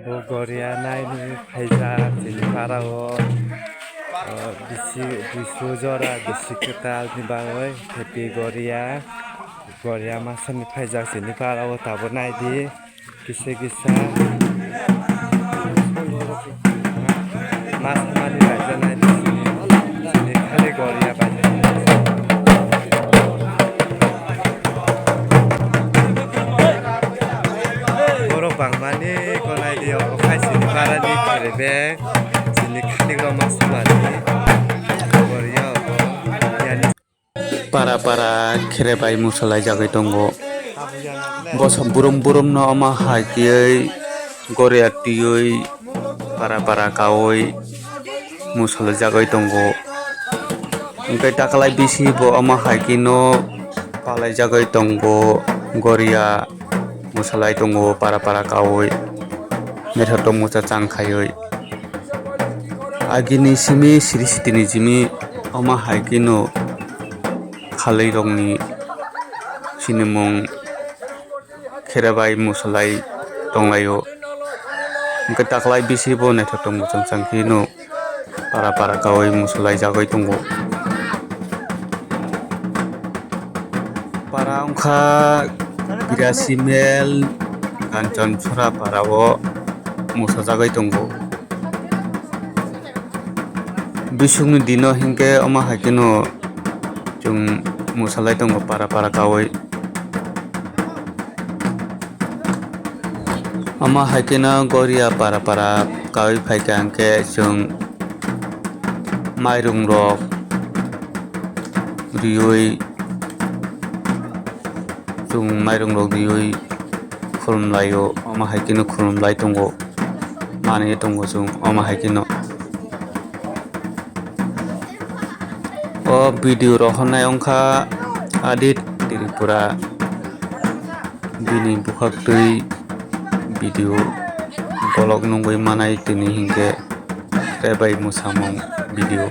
Gariya naini faijak sini parao bisi bisu jora bisi ketal ni bangoi happy Gariya masani faijak sini parao tabo naidi kisa masani faijak naidi sini kali Gariya faijak bangmani konai dia okai sini para di kerebek sini kali romas mani Gariya yani para kerebai musalai jagai tongo bosom burum no ama hakiai Gariya tioi para kaoi musalai jagai tongo engkai takalai bisi bo ama hakino palai jagai tongo Gariya musalai tongo para kaoi methoto musa changkhaioi agini simi siri sitini jimi ama haikino khalai rongni sinimong kherabai musalai tonglayo engkai taklai bisi bo naithoto musa changkhino para kaoi musalai jagai tongo para ongkha Birasimel Kanchancharra parao musa jagai tongo bisungni dino hingke ama hakino jung musalai tongo para kaoi ama hakina Gariya para kaoi phaika hingke jung mairung rok rioi jung mairung rok rioi khulumlaio ama haikino khulumlai tongo mani tongo jung ama haikino o video rohonai ongkha adit tripura bini bukhak tui video bolog nungoi manai tini hingke rebai musamong video